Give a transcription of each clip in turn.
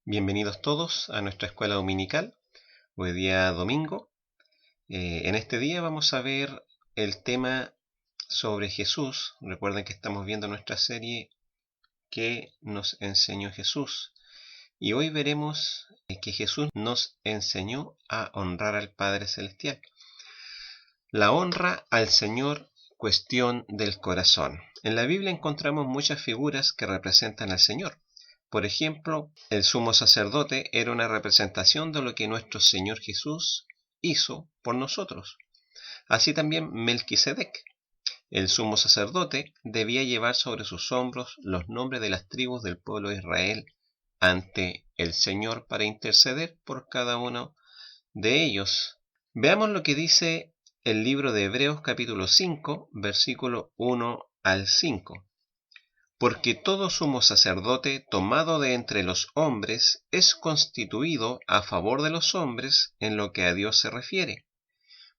Bienvenidos todos a nuestra escuela dominical, hoy día domingo. En este día vamos a ver el tema sobre Jesús. Recuerden que estamos viendo nuestra serie que nos enseñó Jesús. Y hoy veremos que Jesús nos enseñó a honrar al Padre Celestial. La honra al Señor, cuestión del corazón. En la Biblia encontramos muchas figuras que representan al Señor. Por ejemplo, el sumo sacerdote era una representación de lo que nuestro Señor Jesús hizo por nosotros. Así también Melquisedec, el sumo sacerdote, debía llevar sobre sus hombros los nombres de las tribus del pueblo de Israel ante el Señor para interceder por cada uno de ellos. Veamos lo que dice el libro de Hebreos capítulo 5, versículo 1 al 5. Porque todo sumo sacerdote tomado de entre los hombres es constituido a favor de los hombres en lo que a Dios se refiere,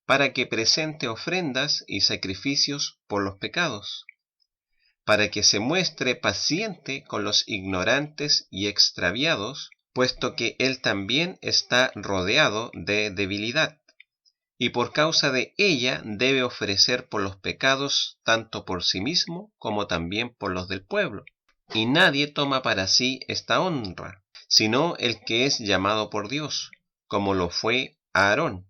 para que presente ofrendas y sacrificios por los pecados, para que se muestre paciente con los ignorantes y extraviados, puesto que él también está rodeado de debilidad, y por causa de ella debe ofrecer por los pecados tanto por sí mismo como también por los del pueblo. Y nadie toma para sí esta honra, sino el que es llamado por Dios, como lo fue Aarón.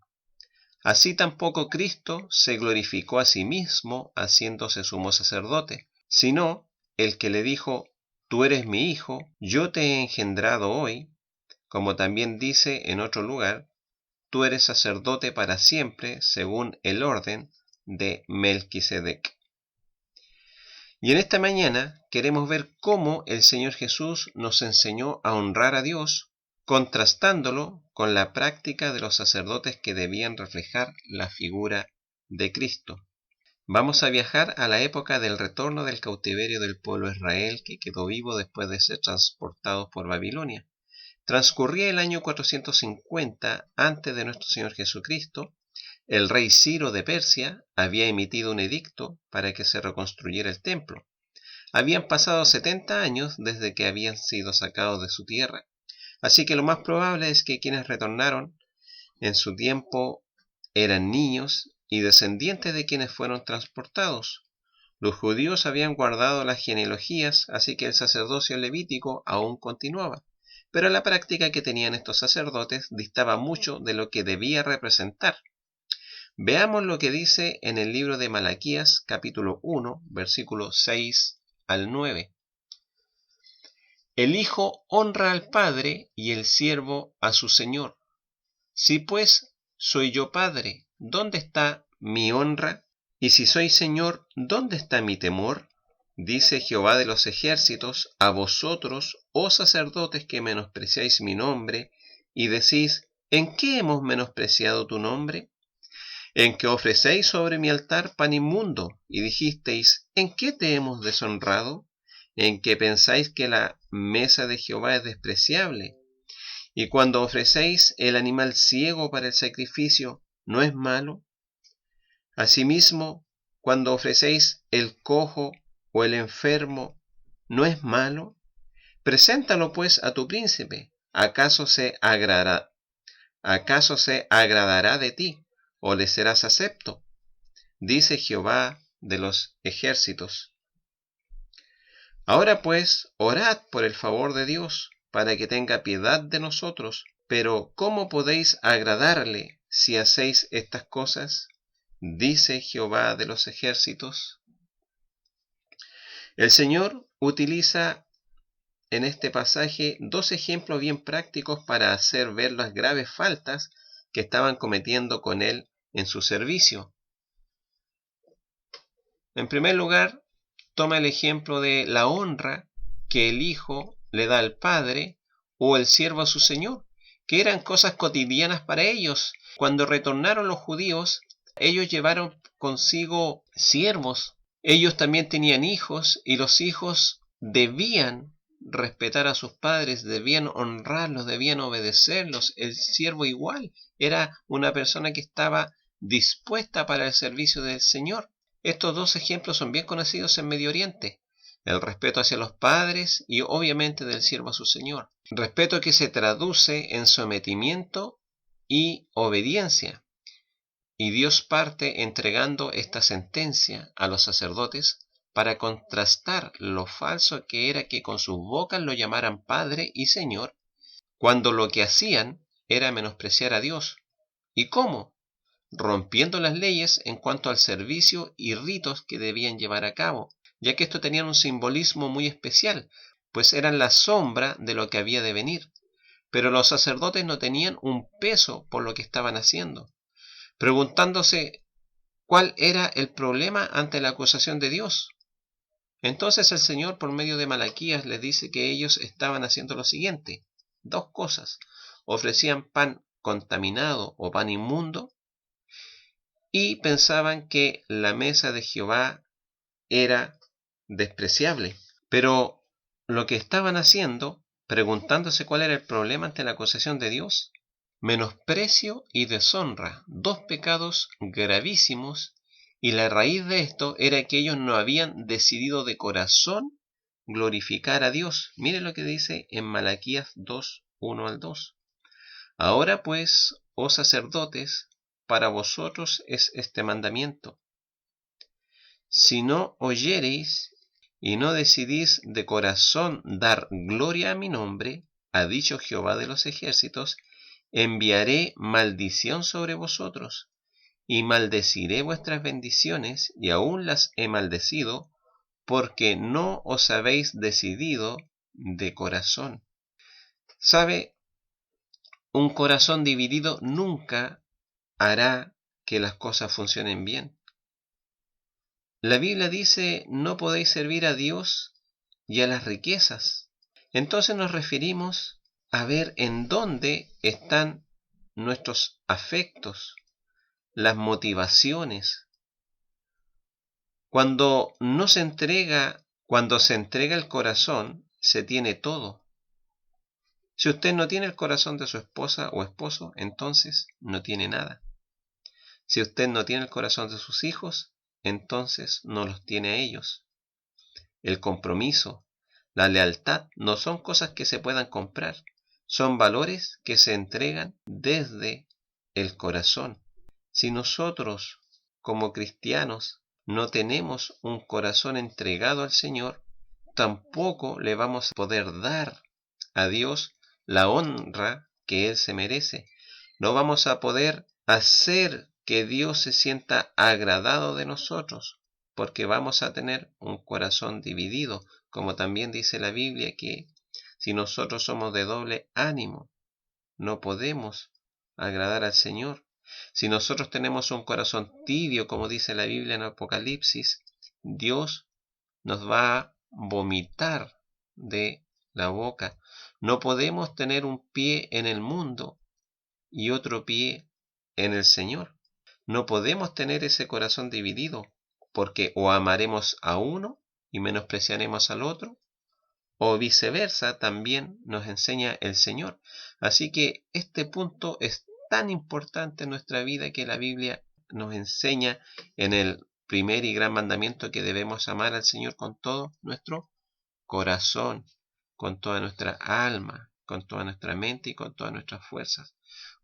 Así tampoco Cristo se glorificó a sí mismo haciéndose sumo sacerdote, sino el que le dijo: Tú eres mi hijo, yo te he engendrado hoy, como también dice en otro lugar: Tú eres sacerdote para siempre, según el orden de Melquisedec. Y en esta mañana queremos ver cómo el Señor Jesús nos enseñó a honrar a Dios, contrastándolo con la práctica de los sacerdotes que debían reflejar la figura de Cristo. Vamos a viajar a la época del retorno del cautiverio del pueblo de Israel que quedó vivo después de ser transportado por Babilonia. Transcurría el año 450 antes de nuestro Señor Jesucristo. El rey Ciro de Persia había emitido un edicto para que se reconstruyera el templo. Habían pasado 70 años desde que habían sido sacados de su tierra, así que lo más probable es que quienes retornaron en su tiempo eran niños y descendientes de quienes fueron transportados. Los judíos habían guardado las genealogías, así que el sacerdocio levítico aún continuaba, pero la práctica que tenían estos sacerdotes distaba mucho de lo que debía representar. Veamos lo que dice en el libro de Malaquías, capítulo 1, versículos 6 al 9. El hijo honra al padre y el siervo a su señor. Si pues soy yo padre, ¿dónde está mi honra? Y si soy señor, ¿dónde está mi temor? Dice Jehová de los ejércitos: a vosotros, oh sacerdotes, que menospreciáis mi nombre, y decís: ¿en qué hemos menospreciado tu nombre? En que ofrecéis sobre mi altar pan inmundo, y dijisteis: ¿en qué te hemos deshonrado? En que pensáis que la mesa de Jehová es despreciable, y cuando ofrecéis el animal ciego para el sacrificio, ¿no es malo? Asimismo, cuando ofrecéis el cojo o el enfermo, ¿no es malo? Preséntalo pues a tu príncipe. ¿Acaso se agradará de ti, o le serás acepto? Dice Jehová de los ejércitos. Ahora pues, orad por el favor de Dios, para que tenga piedad de nosotros. Pero ¿cómo podéis agradarle si hacéis estas cosas? Dice Jehová de los ejércitos. El Señor utiliza en este pasaje dos ejemplos bien prácticos para hacer ver las graves faltas que estaban cometiendo con Él en su servicio. En primer lugar, toma el ejemplo de la honra que el hijo le da al padre o el siervo a su señor, que eran cosas cotidianas para ellos. Cuando retornaron los judíos, ellos llevaron consigo siervos. Ellos también tenían hijos y los hijos debían respetar a sus padres, debían honrarlos, debían obedecerlos. El siervo igual era una persona que estaba dispuesta para el servicio del Señor. Estos dos ejemplos son bien conocidos en Medio Oriente. el respeto hacia los padres y obviamente del siervo a su señor. Respeto que se traduce en sometimiento y obediencia. Y Dios parte entregando esta sentencia a los sacerdotes para contrastar lo falso que era que con sus bocas lo llamaran Padre y Señor, cuando lo que hacían era menospreciar a Dios. ¿Y cómo? Rompiendo las leyes en cuanto al servicio y ritos que debían llevar a cabo, ya que esto tenía un simbolismo muy especial, pues eran la sombra de lo que había de venir. Pero los sacerdotes no tenían un peso por lo que estaban haciendo, preguntándose cuál era el problema ante la acusación de Dios. Entonces el Señor, por medio de Malaquías, les dice que ellos estaban haciendo lo siguiente: dos cosas: ofrecían pan contaminado o pan inmundo, y pensaban que la mesa de Jehová era despreciable. Pero lo que estaban haciendo, preguntándose cuál era el problema ante la acusación de Dios: menosprecio y deshonra, dos pecados gravísimos, y la raíz de esto era que ellos no habían decidido de corazón glorificar a Dios. Mire lo que dice en Malaquías 2, 1 al 2. Ahora pues, oh sacerdotes, para vosotros es este mandamiento: si no oyereis y no decidís de corazón dar gloria a mi nombre, ha dicho Jehová de los ejércitos, enviaré maldición sobre vosotros, y maldeciré vuestras bendiciones, y aún las he maldecido, porque no os habéis decidido de corazón. ¿Sabe? Un corazón dividido nunca hará que las cosas funcionen bien. La Biblia dice: no podéis servir a Dios y a las riquezas. Entonces nos referimos a ver en dónde están nuestros afectos, las motivaciones. Cuando se entrega el corazón, se tiene todo. Si usted no tiene el corazón de su esposa o esposo, entonces no tiene nada. Si usted no tiene el corazón de sus hijos, entonces no los tiene a ellos. El compromiso, la lealtad no son cosas que se puedan comprar, son valores que se entregan desde el corazón. Si nosotros, como cristianos, no tenemos un corazón entregado al Señor, tampoco le vamos a poder dar a Dios la honra que Él se merece. No vamos a poder hacer que Dios se sienta agradado de nosotros, porque vamos a tener un corazón dividido, como también dice la Biblia que si nosotros somos de doble ánimo, no podemos agradar al Señor. Si nosotros tenemos un corazón tibio, como dice la Biblia en Apocalipsis, Dios nos va a vomitar de la boca. No podemos tener un pie en el mundo y otro pie en el Señor. No podemos tener ese corazón dividido, porque o amaremos a uno y menospreciaremos al otro, o viceversa, también nos enseña el Señor. Así que este punto es tan importante en nuestra vida que la Biblia nos enseña en el primer y gran mandamiento que debemos amar al Señor con todo nuestro corazón, con toda nuestra alma, con toda nuestra mente y con todas nuestras fuerzas.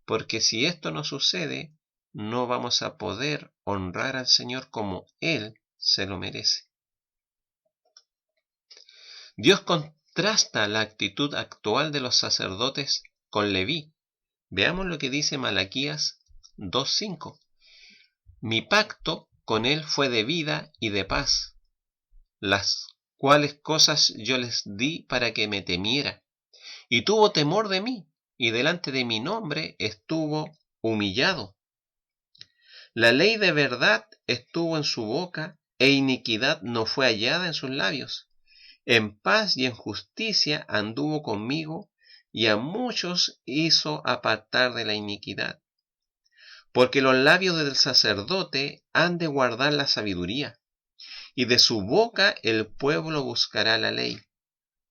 Porque si esto no sucede, no vamos a poder honrar al Señor como Él se lo merece. Dios contrasta la actitud actual de los sacerdotes con Leví. Veamos lo que dice Malaquías 2:5. Mi pacto con él fue de vida y de paz, las cuales cosas yo les di para que me temiera. Y tuvo temor de mí, y delante de mi nombre estuvo humillado. La ley de verdad estuvo en su boca, e iniquidad no fue hallada en sus labios. En paz y en justicia anduvo conmigo, y a muchos hizo apartar de la iniquidad. Porque los labios del sacerdote han de guardar la sabiduría, y de su boca el pueblo buscará la ley,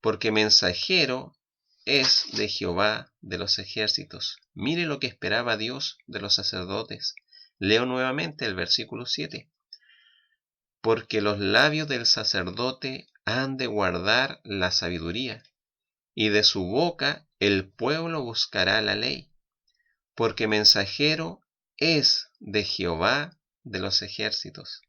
porque mensajero es de Jehová de los ejércitos. Mire lo que esperaba Dios de los sacerdotes. Leo nuevamente el versículo 7. Porque los labios del sacerdote han de guardar la sabiduría, y de su boca el pueblo buscará la ley, porque mensajero es de Jehová de los ejércitos.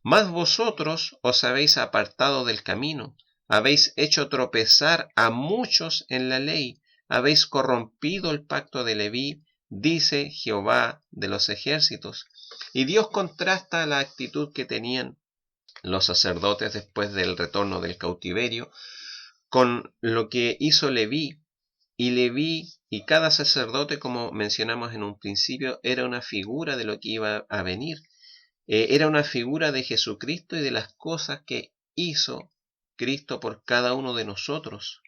Mas vosotros os habéis apartado del camino, habéis hecho tropezar a muchos en la ley, habéis corrompido el pacto de Leví, dice Jehová de los ejércitos. Y Dios contrasta la actitud que tenían los sacerdotes después del retorno del cautiverio con lo que hizo Leví. Y Leví y cada sacerdote, como mencionamos en un principio, era una figura de lo que iba a venir. Era una figura de Jesucristo y de las cosas que hizo Cristo por cada uno de nosotros.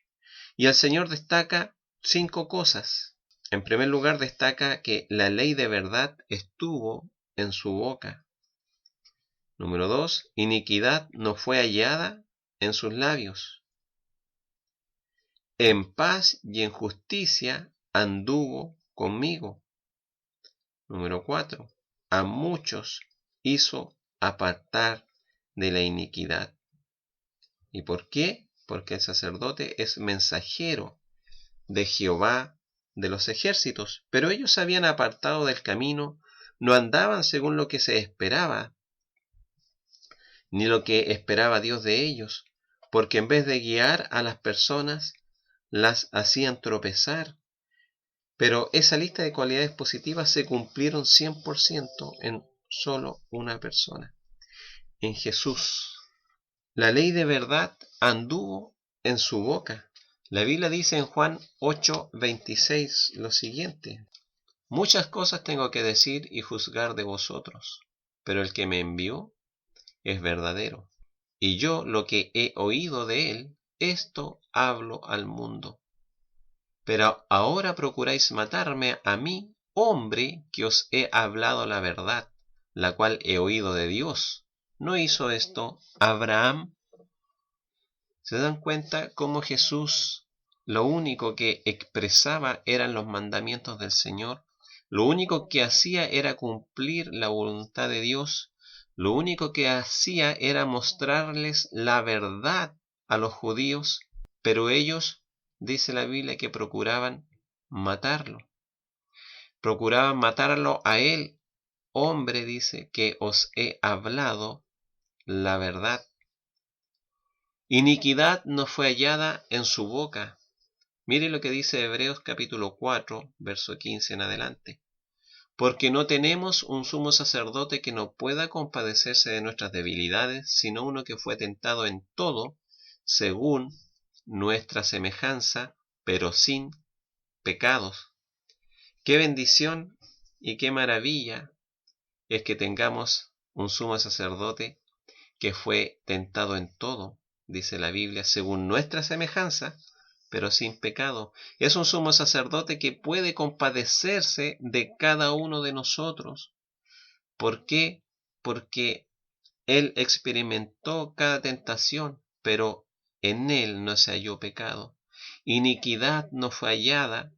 Y el Señor destaca 5 cosas. En primer lugar, destaca que la ley de verdad estuvo en su boca. Número 2, iniquidad no fue hallada en sus labios. En paz y en justicia anduvo conmigo. Número 4, a muchos hizo apartar de la iniquidad. ¿Y por qué? Porque el sacerdote es mensajero de Jehová de los ejércitos, pero ellos se habían apartado del camino, no andaban según lo que se esperaba, ni lo que esperaba Dios de ellos, porque en vez de guiar a las personas, las hacían tropezar. Pero esa lista de cualidades positivas se cumplieron 100% en solo una persona, en Jesús. La ley de verdad anduvo en su boca. La Biblia dice en Juan 8:26 lo siguiente: muchas cosas tengo que decir y juzgar de vosotros, pero el que me envió es verdadero, y yo lo que he oído de él, esto hablo al mundo. Pero ahora procuráis matarme a mí, hombre, que os he hablado la verdad, la cual he oído de Dios. ¿No hizo esto Abraham? ¿Se dan cuenta cómo Jesús lo único que expresaba eran los mandamientos del Señor? Lo único que hacía era cumplir la voluntad de Dios. Lo único que hacía era mostrarles la verdad a los judíos, pero ellos, dice la Biblia, que procuraban matarlo. Procuraban matarlo a él, hombre, dice, que os he hablado la verdad. Iniquidad no fue hallada en su boca. Mire lo que dice Hebreos capítulo 4, verso 15 en adelante. Porque no tenemos un sumo sacerdote que no pueda compadecerse de nuestras debilidades, sino uno que fue tentado en todo, según nuestra semejanza, pero sin pecados. Qué bendición y qué maravilla es que tengamos un sumo sacerdote que fue tentado en todo, dice la Biblia, según nuestra semejanza, pero sin pecado. Es un sumo sacerdote que puede compadecerse de cada uno de nosotros. ¿Por qué? Porque él experimentó cada tentación, pero en él no se halló pecado. Iniquidad no fue hallada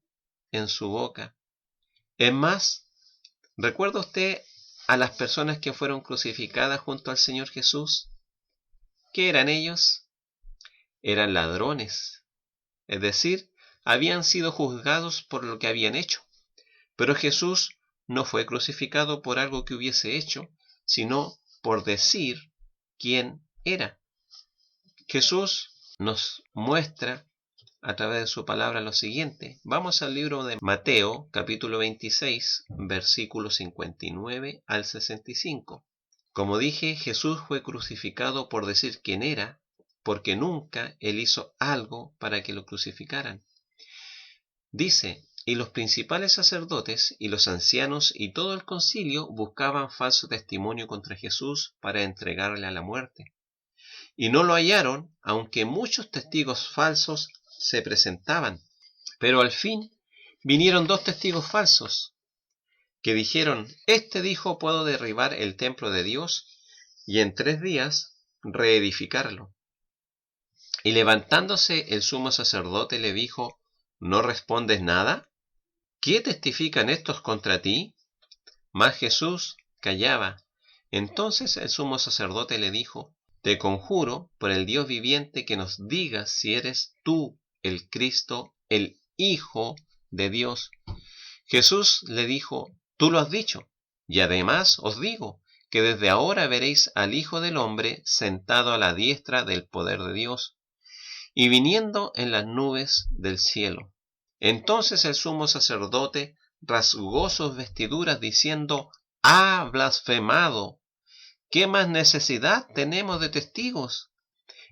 en su boca. Es más, ¿recuerda usted a las personas que fueron crucificadas junto al Señor Jesús? ¿Qué eran ellos? Eran ladrones. Es decir, habían sido juzgados por lo que habían hecho. Pero Jesús no fue crucificado por algo que hubiese hecho, sino por decir quién era. Jesús nos muestra a través de su palabra lo siguiente. Vamos al libro de Mateo, capítulo 26, versículos 59 al 65. Como dije, Jesús fue crucificado por decir quién era, porque nunca él hizo algo para que lo crucificaran. Dice, y los principales sacerdotes y los ancianos y todo el concilio buscaban falso testimonio contra Jesús para entregarle a la muerte. Y no lo hallaron, aunque muchos testigos falsos se presentaban. Pero al fin vinieron 2 testigos falsos, que dijeron, este dijo, puedo derribar el templo de Dios y en 3 días reedificarlo. Y levantándose el sumo sacerdote le dijo, ¿no respondes nada? ¿Qué testifican estos contra ti? Mas Jesús callaba. Entonces el sumo sacerdote le dijo, te conjuro por el Dios viviente que nos digas si eres tú el Cristo, el Hijo de Dios. Jesús le dijo, tú lo has dicho, y además os digo que desde ahora veréis al Hijo del Hombre sentado a la diestra del poder de Dios, y viniendo en las nubes del cielo. Entonces el sumo sacerdote rasgó sus vestiduras diciendo, ha blasfemado. ¿Qué más necesidad tenemos de testigos?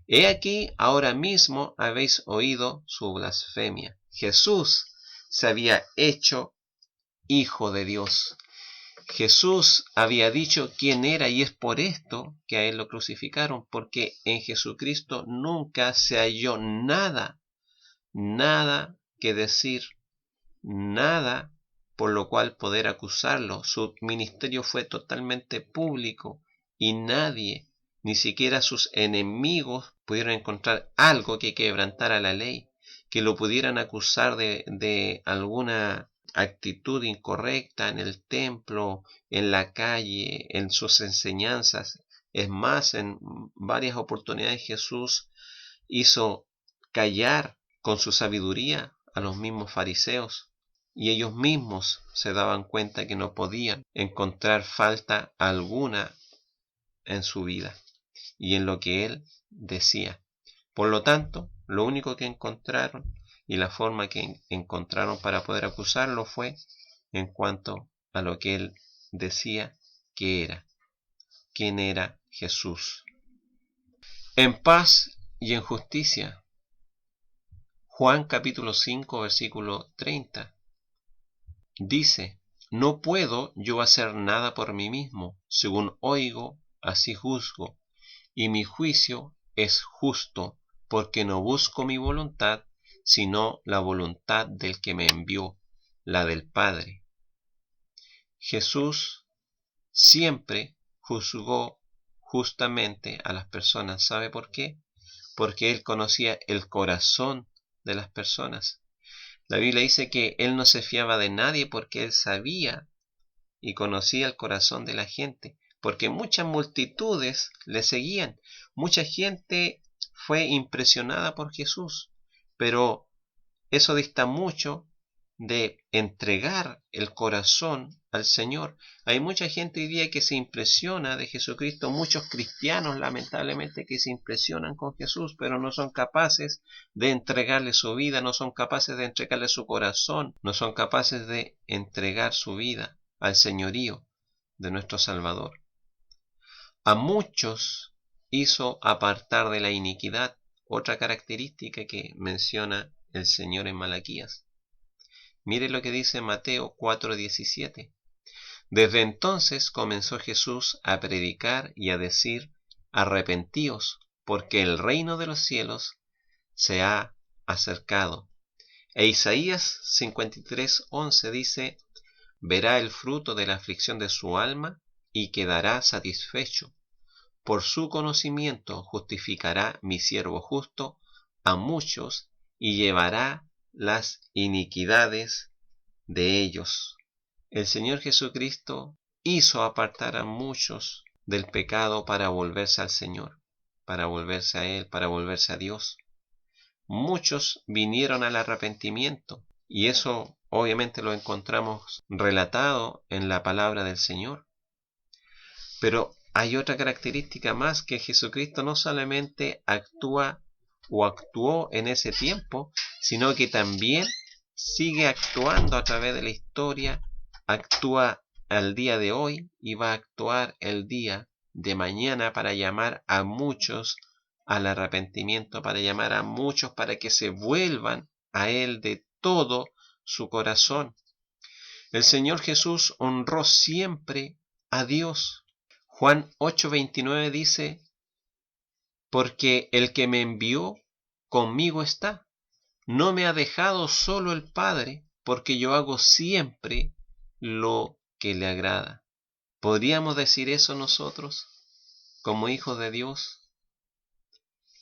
He aquí, ahora mismo habéis oído su blasfemia. Jesús se había hecho Hijo de Dios. Jesús había dicho quién era y es por esto que a él lo crucificaron, porque en Jesucristo nunca se halló nada que decir, nada por lo cual poder acusarlo. Su ministerio fue totalmente público y nadie, ni siquiera sus enemigos, pudieron encontrar algo que quebrantara la ley, que lo pudieran acusar de alguna actitud incorrecta en el templo, en la calle, en sus enseñanzas. Es más, en varias oportunidades Jesús hizo callar con su sabiduría a los mismos fariseos, y ellos mismos se daban cuenta que no podían encontrar falta alguna en su vida y en lo que él decía. Por lo tanto, lo único que encontraron y la forma que encontraron para poder acusarlo fue en cuanto a lo que él decía que era. ¿Quién era Jesús? En paz y en justicia. Juan capítulo 5 versículo 30 dice, no puedo yo hacer nada por mí mismo, según oigo, así juzgo, y mi juicio es justo, porque no busco mi voluntad, sino la voluntad del que me envió, la del Padre. Jesús siempre juzgó justamente a las personas. ¿Sabe por qué? Porque él conocía el corazón de las personas. La Biblia dice que él no se fiaba de nadie porque él sabía y conocía el corazón de la gente, porque muchas multitudes le seguían, mucha gente fue impresionada por Jesús, pero eso dista mucho de entregar el corazón al Señor. Hay mucha gente hoy día que se impresiona de Jesucristo, muchos cristianos lamentablemente que se impresionan con Jesús, pero no son capaces de entregarle su vida, no son capaces de entregarle su corazón, no son capaces de entregar su vida al señorío de nuestro Salvador. A muchos hizo apartar de la iniquidad, otra característica que menciona el Señor en Malaquías. Mire lo que dice Mateo 4:17. Desde entonces comenzó Jesús a predicar y a decir, arrepentíos, porque el reino de los cielos se ha acercado. E Isaías 53:11 dice, verá el fruto de la aflicción de su alma y quedará satisfecho. Por su conocimiento justificará mi siervo justo a muchos y llevará las iniquidades de ellos. El Señor Jesucristo hizo apartar a muchos del pecado para volverse al Señor, para volverse a Él, para volverse a Dios. Muchos vinieron al arrepentimiento y eso obviamente lo encontramos relatado en la palabra del Señor. Pero hay otra característica más, que Jesucristo no solamente actúa o actuó en ese tiempo, sino que también sigue actuando a través de la historia, actúa al día de hoy y va a actuar el día de mañana para llamar a muchos al arrepentimiento, para llamar a muchos para que se vuelvan a Él de todo su corazón. El Señor Jesús honró siempre a Dios. Juan 8:29 dice, porque el que me envió conmigo está. No me ha dejado solo el Padre, porque yo hago siempre lo que le agrada. ¿Podríamos decir eso nosotros, como hijos de Dios?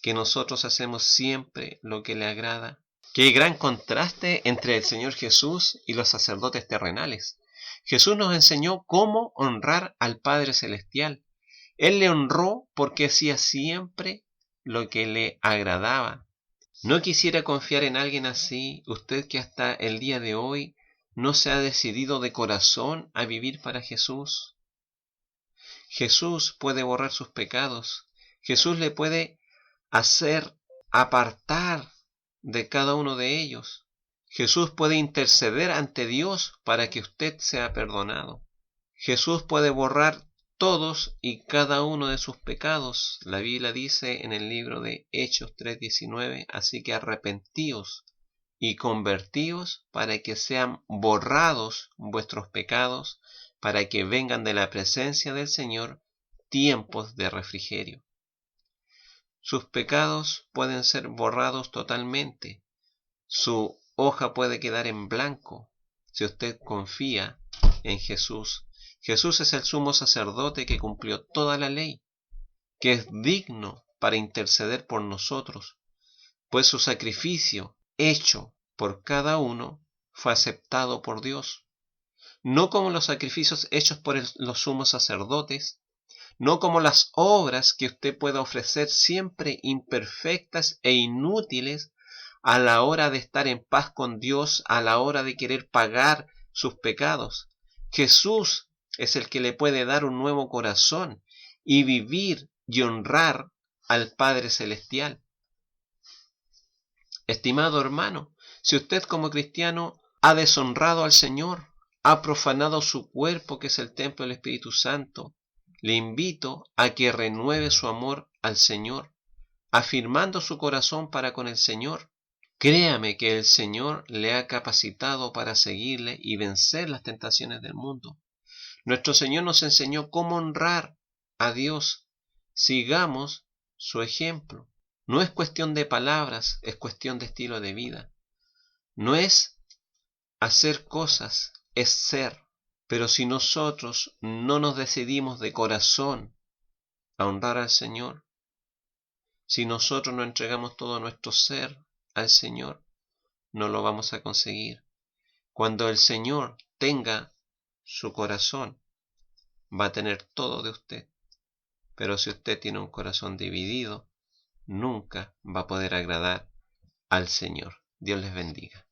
Que nosotros hacemos siempre lo que le agrada. Qué gran contraste entre el Señor Jesús y los sacerdotes terrenales. Jesús nos enseñó cómo honrar al Padre Celestial. Él le honró porque hacía siempre lo que le agradaba. ¿No quisiera confiar en alguien así, usted que hasta el día de hoy no se ha decidido de corazón a vivir para Jesús? Jesús puede borrar sus pecados. Jesús le puede hacer apartar de cada uno de ellos. Jesús puede interceder ante Dios para que usted sea perdonado. Jesús puede borrar todos y cada uno de sus pecados. La Biblia dice en el libro de Hechos 3:19, así que arrepentíos y convertíos para que sean borrados vuestros pecados, para que vengan de la presencia del Señor tiempos de refrigerio. Sus pecados pueden ser borrados totalmente. Su hoja puede quedar en blanco si usted confía en Jesús. Jesús es el sumo sacerdote que cumplió toda la ley, que es digno para interceder por nosotros, pues su sacrificio hecho por cada uno fue aceptado por Dios. No como los sacrificios hechos por los sumos sacerdotes, no como las obras que usted pueda ofrecer siempre imperfectas e inútiles a la hora de estar en paz con Dios, a la hora de querer pagar sus pecados. Jesús es el que le puede dar un nuevo corazón y vivir y honrar al Padre Celestial. Estimado hermano, si usted como cristiano ha deshonrado al Señor, ha profanado su cuerpo que es el templo del Espíritu Santo, le invito a que renueve su amor al Señor, afirmando su corazón para con el Señor. Créame que el Señor le ha capacitado para seguirle y vencer las tentaciones del mundo. Nuestro Señor nos enseñó cómo honrar a Dios. Sigamos su ejemplo. No es cuestión de palabras, es cuestión de estilo de vida. No es hacer cosas, es ser. Pero si nosotros no nos decidimos de corazón a honrar al Señor, si nosotros no entregamos todo nuestro ser al Señor, no lo vamos a conseguir. Cuando el Señor tenga su corazón, va a tener todo de usted. Pero si usted tiene un corazón dividido, nunca va a poder agradar al Señor. Dios les bendiga.